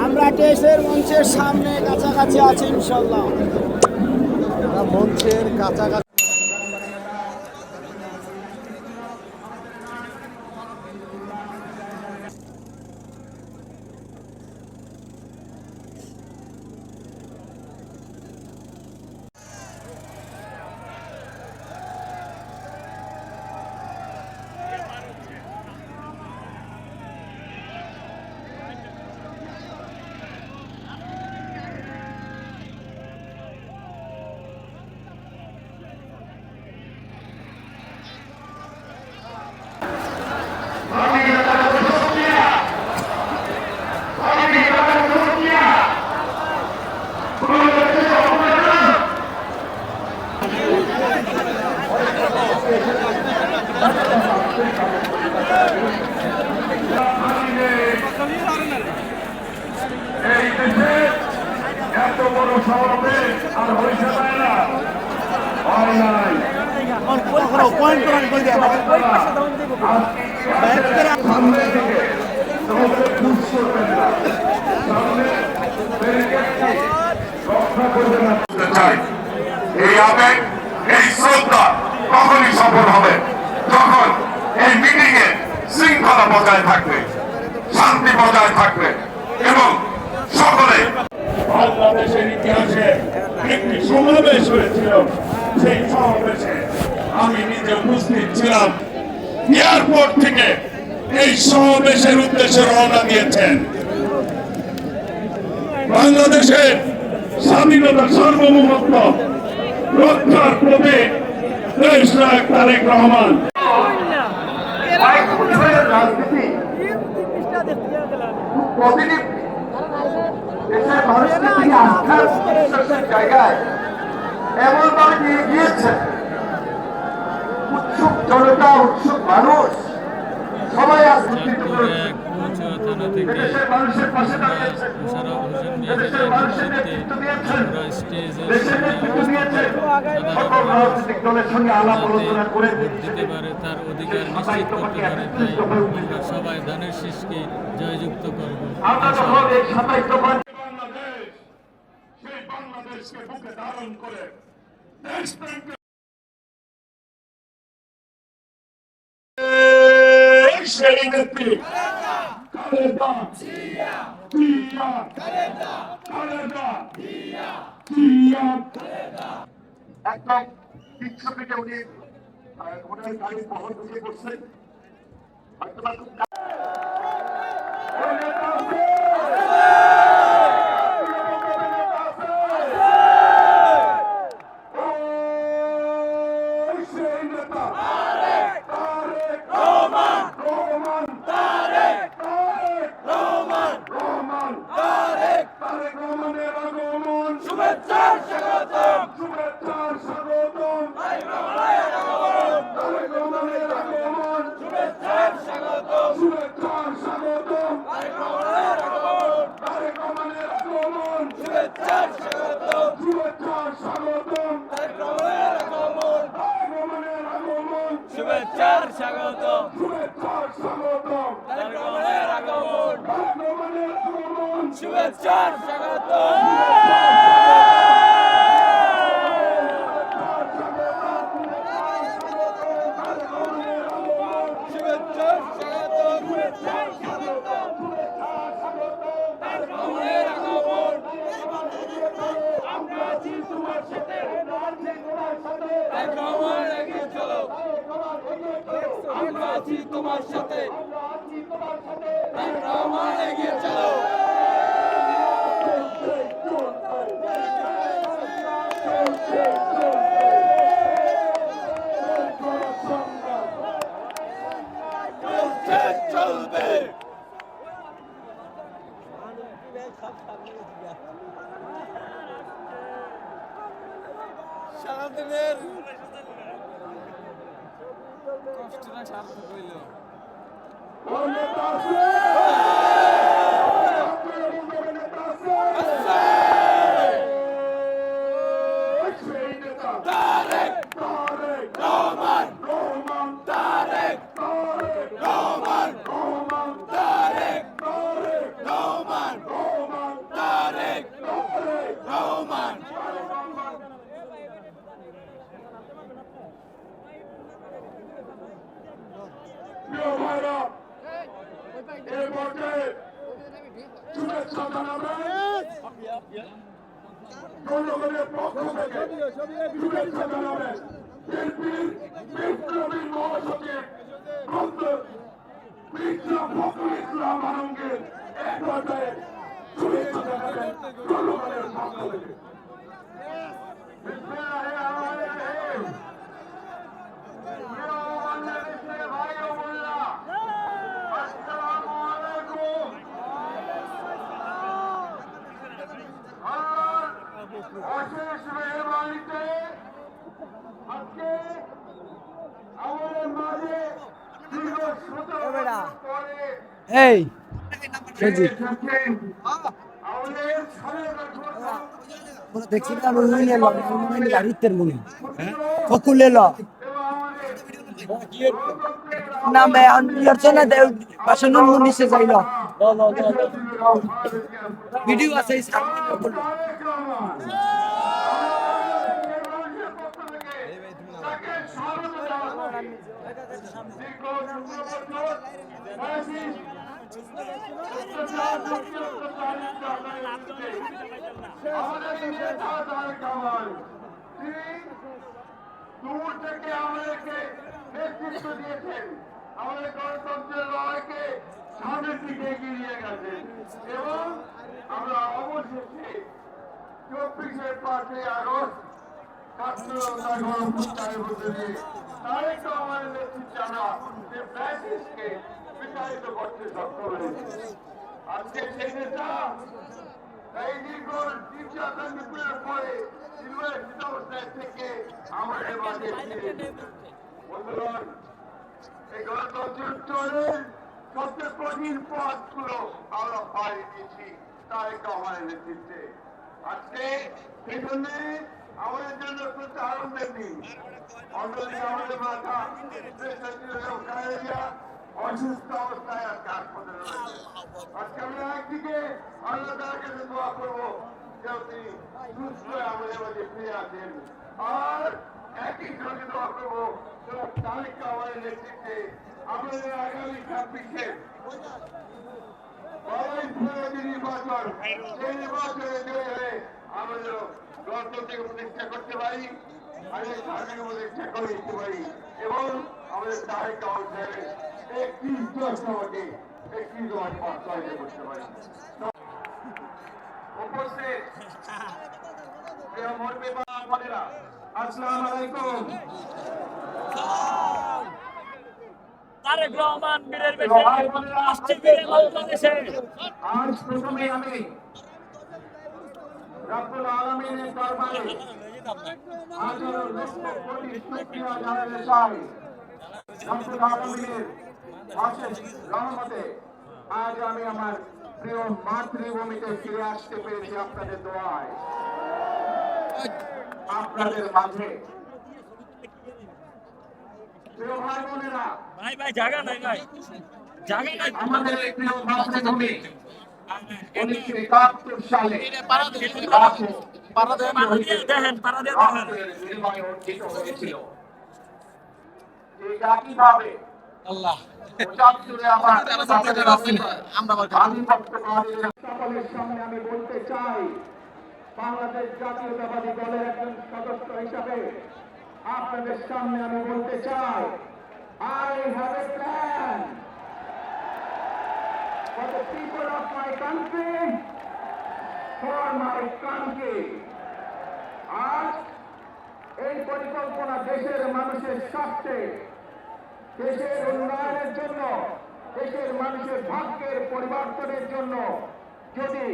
আমরা দেশের মঞ্চের সামনে কাছাকাছি আছি ইনশাল্লাহ। মঞ্চের কাছাকাছি এই দেশে এত বড় সমাবেশ আর হয়েছে না, হয় নাই। সামনে থেকে রক্ষা করবে না চাই। এই আবেগ, এই শ্রদ্ধা তখনই সফল হবে যখন এই মিটিং এ শৃঙ্খলা বজায় থাকবে, শান্তি বজায় থাকবে এবং সকলে। বাংলাদেশের ইতিহাসে একটি সমাবেশ হয়েছিল, সেই সমাবেশে আমি নিজে উপস্থিত ছিলাম। এয়ারপোর্ট থেকে এই সমাবেশের উদ্দেশ্যে রওনা দিয়েছেন বাংলাদেশের স্বাধীনতা সার্বভৌমত্ব রক্ষার প্রতি দেশ নায়ক তারেক রহমান। রাজনীতি দেশের মানুষকে তিনি আস্থার বিশ্বাসের জায়গায় এমনভাবে নিয়ে গিয়েছেন, উৎসুক জনতা, উৎসুক মানুষ সবাই দেশের মানুষের পাশে দাঁড়িয়েছেন, দেশের মানুষের নেতৃত্ব দিয়েছেন, দেশের নেতৃত্ব দিয়েছেন। সকল রাজনৈতিক দলের সঙ্গে আলাপ আলোচনা করে তার অধিকার নিশ্চিত করতে পারে, তাই আমরা সবাই ধানের শীষকে জয়যুক্ত করব। আমরা যখন এই 27 দফা বাংলাদেশ, সেই বাংলাদেশকে বুকে ধারণ করে দেশপ্রেমকে সেই নেত্রী খালেদা জিয়া, খালেদা জিয়া, একদম 300 ফিটে উনি ওনার গাড়ির বহর ঢুকে পড়ছেন। হয়তো শুভেচ্ছার স্বাগত, শুভেচ্ছার স্বাগত। তোমার সাথে এগিয়ে চলো। চলবে সারাদিনের কষ্টটা সার্থক হইল। জনগণের পক্ষ থেকে শুভেচ্ছা জানাবেন বিএনপির বিপ্লবী মহাসচিব ডক্টর মির্জা ফখরুল ইসলাম আলমগীর এক পর্যায়ে শুভেচ্ছা জানাবেন জনগণের পক্ষ থেকে। অশেষ মেহরবানিতে আজকে আমাদের মাঝে দীর্ঘ 17 বছর পরে এই ফিরে এসেছেন আমাদের স্বাধীনতা ঘোষণা দেখছি না গাড়ির মনে ফকুলে ল না মে অর্চনা দেব বাসনুন মুনিসে যাইল ভিডিও আছে দূর থেকে আমাদেরকে নেতৃত্ব দিয়েছেন, আমাদের গণতন্ত্রের লড়াইকে সামনের দিকে এগিয়ে নিয়ে গেছেন এবং আমরা অবশেষে 24 আগস্ট ছাত্রতা গণপ্রত্যায়ের মধ্যে দিয়ে তারেক রহমানের নেতৃত্বে আমরা যে ফ্যাসিস্টকে বিতাড়িত করতে সক্ষম হয়েছি। আজকে সেই নেতা এই দীর্ঘ নির্যাতনের পরে নির্বাচিত অবস্থায় থেকে আমাদের মাঝে ফিরে বন্ধুগণ, এই গণতন্ত্রের সবচেয়ে কঠিন পথগুলো আমরা পাড়ি দিয়েছি তারেক রহমানের নেতৃত্বে। আজকে সেই জন্য আমাদের জন্য প্রচুর আনন্দের দিন। অন্যদিকে আমাদের মাথা অসুস্থ অবস্থায় আজকে হাসপাতালে রয়েছে। আজকে আমরা একদিকে আল্লাহ তাআলার কাছে দোয়া করবো যে তিনি সুস্থ হয়ে আমাদের মাঝে ফিরে আসেন, আর একই সঙ্গে দোয়া করবো তারেক রহমানের নেতৃত্বে আমাদের আগামী 26-এ নির্বাচন, সেই নির্বাচনে জয়ী হয়ে আমাদের গণতন্ত্রকে প্রতিষ্ঠা করতে পারি, আমাদের সরকারকে প্রতিষ্ঠা করে দিতে পারি এবং আমাদের তারেক রহমান সাহেবের 31 বাস্তবায়িত করতে পারি। উপস্থিত প্রিয় মুরব্বি বোনেরা, আসসালামু আলাইকুম। তারেক রহমান বীরের বেশে আসছে বীরের বাংলাদেশে। আজ প্রথমে আমি রব্বুল আলামিনের দরবারে হাজারো লক্ষ কোটি শুকরিয়া জানাতে চাই। রব্বুল আলামিনের অশেষ রহমতে আজ আমি আমার প্রিয় মাতৃভূমিতে ফিরে আসতে পেরেছি আপনাদের দোয়ায়। আপনাদের মাঝে প্রিয় ভাই বোনেরা, ভাই জায়গা নাই জায়গা নাই। আমাদের এই প্রিয় মাতৃভূমি 1971 সালে পারা দিয়ে দেখেন অর্জিত হয়েছিল। ঠিক একইভাবে আল্লাহ পঁচাত্তরে আমার সকলের সামনে আমি বলতে চাই, বাংলাদেশ জাতীয়তাবাদী দলের একজন সদস্য হিসাবে আপনাদের সামনে আমি বলতে চাই, I have a plan for the people of my country, for my country. আজ এই পরিকল্পনা দেশের মানুষের স্বার্থে, দেশের উন্নয়নের জন্য, দেশের মানুষের ভাগ্যের পরিবর্তনের জন্য যদি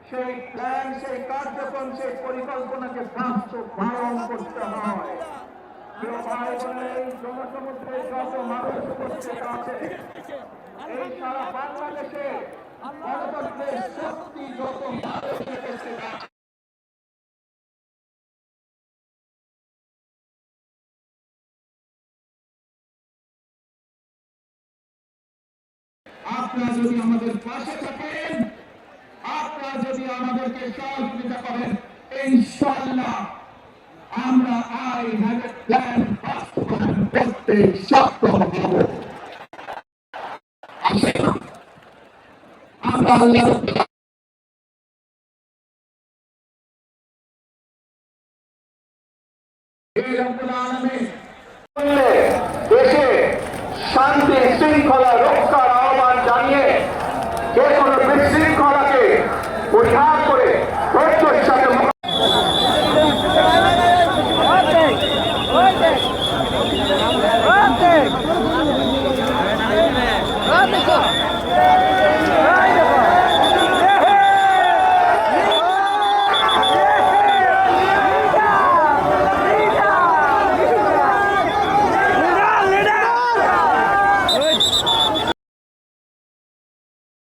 সেই প্ল্যান, সেই কার্যক্রম, সেই পরিকল্পনাকে বাস্তবায়ন করতে হয়, ভাই বোনের এই জনসমুদ্রের যত মানুষ উপস্থিত আছে, এই সারা বাংলাদেশে গণতন্ত্রের শক্তি যত মানুষ উপস্থিত আছে, আপনারা যদি আমাদের পাশে থাকেন, আপনারা যদি আমাদেরকে সহযোগিতা করেন, ইনশাআল্লাহ আমরা I have a plan বাস্তবায়ন করতে সক্ষম হব। আমরা আল্লাহর দেশে শান্তি শৃঙ্খলা রক্ষার আহ্বান জানিয়ে যে কোনো বিশৃঙ্খলাকে উদ্ধার করে ধৈর্য